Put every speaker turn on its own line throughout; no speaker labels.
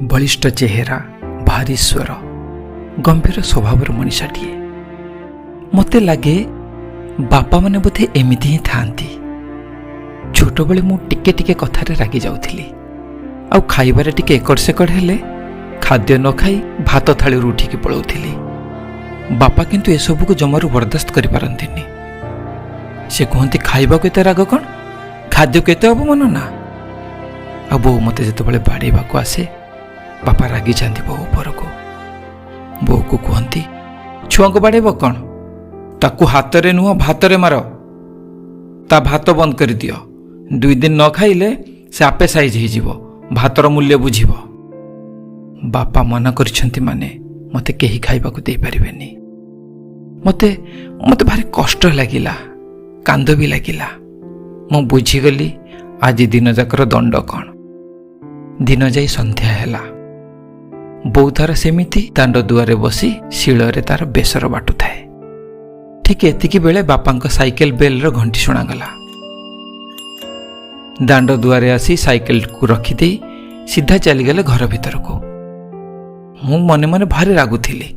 बलिष्ठ चेहरा भारी स्वर गंभीर स्वभाव मनीषाटीए मते लगे बापा माने बोधे एमिति ही थांती। छोट बेले मु टिके टिके कथारे रागी जाउथिली आउ खाइबारे टिके एकड़ सेकड़ हेले खाद्य न खाई भात थाली उठिकी पळौथिली। बापा किंतु एसबू को जमारू बर्दाश्त करि पारंतिनी। से कहती खाइबा को एते राग कौन, खाद्य केते हब मन ना। आ बो मते जेतेबेले बाड़ेबा को आसे बापा रागी जाती बो ऊपर को। बो को कहती छुआ को बाड़ेब कौन, ताकू हाथ रे नुह भात रे मार, ता भात बंद कर दियो। 2 दिन न खाइले से आपे साइज हो जीवो, भातर मूल्य बुझीब। बापा मना करछंती माने मते केही खाइबा को दे परिबेनी। मते मते भारी कष्ट लागिला, कांद भी लागिला। मु बुझीगली आज दिन जाकर दंड कौन। दिन जाई संध्या हैला। बो थार सेमिति दांड दुआरे बसी शिଳରେ तार बेसर बाटु थाए। ठीक एतिकी बेले बापांक साइकेल बेल रो घंटी शुणागला। दांड दुआरे आसी साइकेल को रखिदे सीधा चलीगले घर भीतर को। मु मने मने भारी रागुथिली,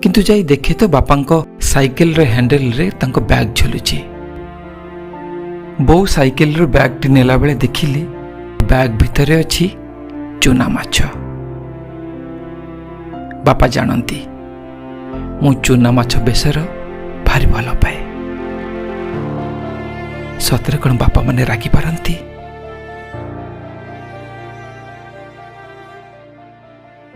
किंतु जाई देखे तो बापांक साइकेल रे हैंडल रे तांको बैग झुलुची। बो साइकेल रो बैग टी नेला बेले देखिली बैग भितरे अछि चूना माछ। बापा जानती मु चूना माछ बेसर भारी भल पाए। सतरे कौन बापा माने रागी पारंती।